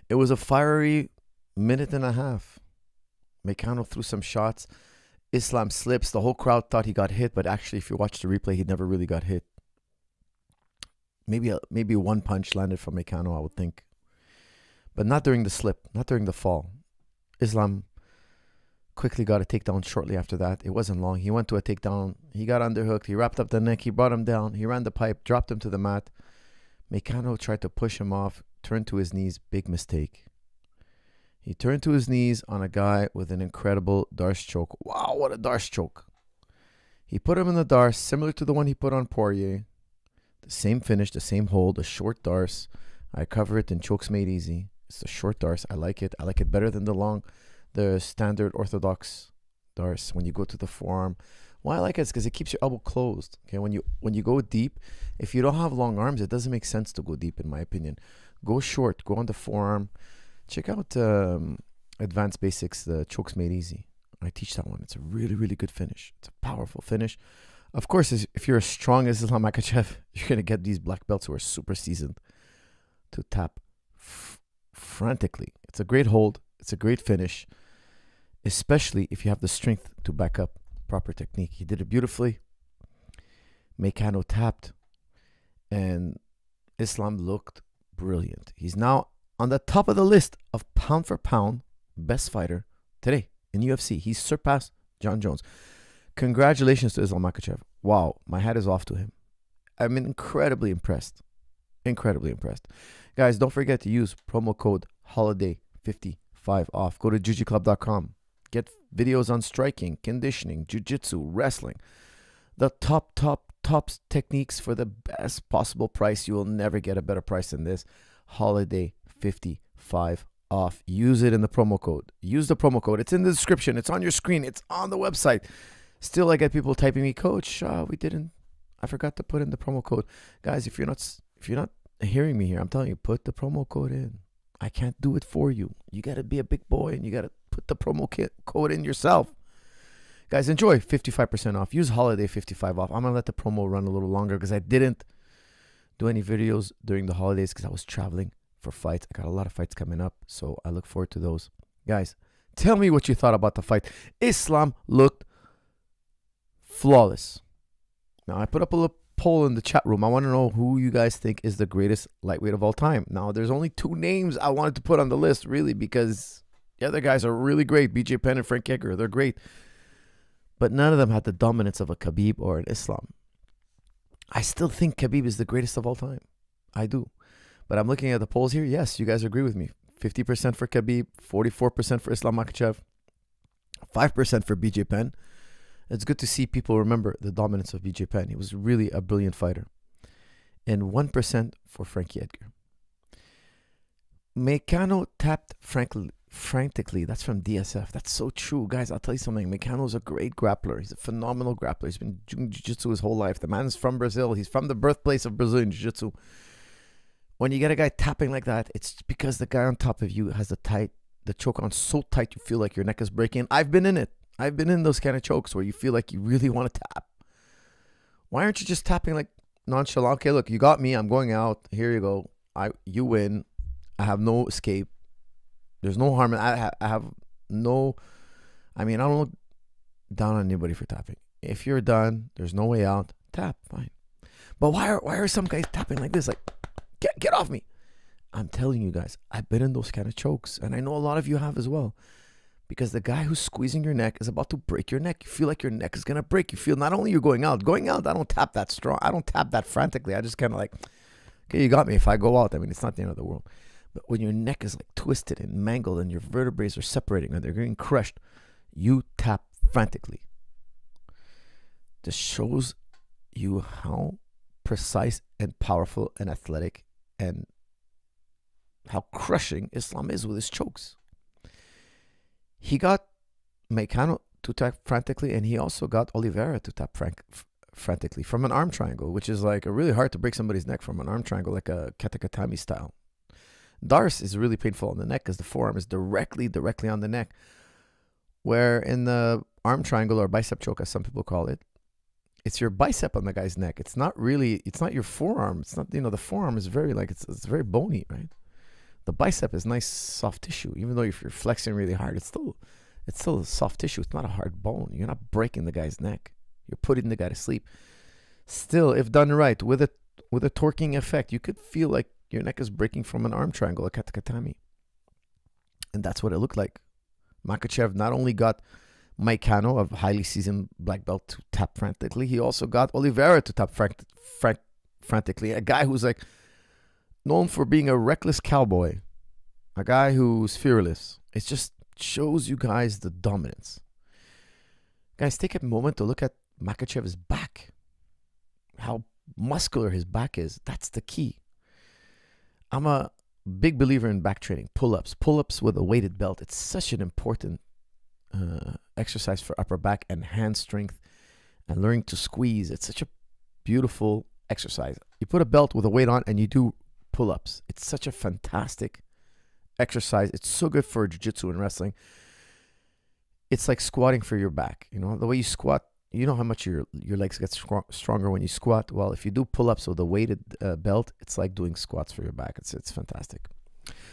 It was a fiery minute and a half. Moicano threw some shots. Islam slips. The whole crowd thought he got hit, but actually, if you watch the replay, he never really got hit. Maybe one punch landed from Moicano, I would think. But not during the slip, not during the fall. Islam quickly got a takedown shortly after that. It wasn't long. He went to a takedown. He got underhooked. He wrapped up the neck. He brought him down. He ran the pipe, dropped him to the mat. Moicano tried to push him off, turned to his knees. Big mistake. He turned to his knees on a guy with an incredible Darce choke. Wow, what a Darce choke. He put him in the Darce, similar to the one he put on Poirier. The same finish, the same hold, a short Darce. I cover it in Chokes Made Easy. It's a short Darce. I like it. I like it better than the standard orthodox Darce when you go to the forearm. Why I like it is because it keeps your elbow closed. Okay, when you go deep, if you don't have long arms, it doesn't make sense to go deep, in my opinion. Go short, go on the forearm. Check out Advanced Basics, the Chokes Made Easy. I teach that one. It's a really, really good finish. It's a powerful finish. Of course, if you're as strong as Islam Makhachev, you're going to get these black belts who are super seasoned to tap frantically. It's a great hold. It's a great finish, especially if you have the strength to back up proper technique. He did it beautifully. Moicano tapped, and Islam looked brilliant. He's now on the top of the list of pound for pound best fighter today in UFC. He's surpassed John Jones. Congratulations to Islam Makhachev. Wow, my hat is off to him. I'm incredibly impressed. Incredibly impressed. Guys, don't forget to use promo code HOLIDAY55 off. Go to jujiclub.com. Get videos on striking, conditioning, jiu-jitsu, wrestling. The top techniques for the best possible price. You will never get a better price than this. HOLIDAY55 off. Use it in the promo code. Use the promo code. It's in the description. It's on your screen. It's on the website. Still, I get people typing me, Coach, I forgot to put in the promo code. Guys, if you're not hearing me here, I'm telling you, put the promo code in. I can't do it for you. You got to be a big boy and you got to put the promo code in yourself. Guys, enjoy 55% off. Use HOLIDAY55 off. I'm going to let the promo run a little longer because I didn't do any videos during the holidays because I was traveling for fights. I got a lot of fights coming up, so I look forward to those. Guys, tell me what you thought about the fight. Islam looked flawless. Now, I put up a little poll in the chat room. I want to know who you guys think is the greatest lightweight of all time. Now, there's only two names I wanted to put on the list, really, because the other guys are really great. BJ Penn and Frank Edgar, they're great. But none of them had the dominance of a Khabib or an Islam. I still think Khabib is the greatest of all time. I do. But I'm looking at the polls here. Yes, you guys agree with me. 50% for Khabib, 44% for Islam Makhachev, 5% for BJ Penn. It's good to see people remember the dominance of BJ Penn. He was really a brilliant fighter. And 1% for Frankie Edgar. Moicano tapped frantically. That's from DSF. That's so true. Guys, I'll tell you something. Moicano's a great grappler. He's a phenomenal grappler. He's been doing jiu-jitsu his whole life. The man's from Brazil. He's from the birthplace of Brazilian jiu-jitsu. When you get a guy tapping like that, it's because the guy on top of you has the choke on so tight you feel like your neck is breaking. I've been in it. I've been in those kind of chokes where you feel like you really want to tap. Why aren't you just tapping like nonchalant? Okay, look, you got me. I'm going out. Here you go. You win. I have no escape. There's no harm. I don't look down on anybody for tapping. If you're done, there's no way out. Tap, fine. But why are some guys tapping like this? Like, get off me. I'm telling you guys, I've been in those kind of chokes, and I know a lot of you have as well. Because the guy who's squeezing your neck is about to break your neck. You feel like your neck is going to break. You feel not only you're going out, I don't tap that strong. I don't tap that frantically. I just kind of like, okay, you got me. If I go out, it's not the end of the world. But when your neck is like twisted and mangled and your vertebrae are separating and they're getting crushed, you tap frantically. This shows you how precise and powerful and athletic and how crushing Islam is with his chokes. He got Moicano to tap frantically, and he also got Oliveira to tap frantically from an arm triangle, which is like really hard to break somebody's neck from an arm triangle, like a katakatami style. Darce is really painful on the neck because the forearm is directly on the neck, where in the arm triangle or bicep choke, as some people call it, it's your bicep on the guy's neck. It's not your forearm. It's not, the forearm is very it's very bony, right? The bicep is nice, soft tissue. Even though if you're flexing really hard, it's still a soft tissue. It's not a hard bone. You're not breaking the guy's neck. You're putting the guy to sleep. Still, if done right, with a torquing effect, you could feel like your neck is breaking from an arm triangle, a katakatami. And that's what it looked like. Makhachev not only got Moicano, a highly seasoned black belt, to tap frantically, he also got Oliveira to tap frantically. A guy who's like known for being a reckless cowboy, a guy who's fearless. It just shows you guys the dominance. Guys, take a moment to look at Makhachev's back. How muscular his back is. That's the key. I'm a big believer in back training. Pull-ups with a weighted belt. It's such an important exercise for upper back and hand strength and learning to squeeze. It's such a beautiful exercise. You put a belt with a weight on and you do pull-ups. It's such a fantastic exercise. It's so good for jiu-jitsu and wrestling. It's like squatting for your back. You know, the way you squat, you know how much your legs get stronger when you squat. Well, if you do pull-ups with a weighted belt, it's like doing squats for your back. It's fantastic.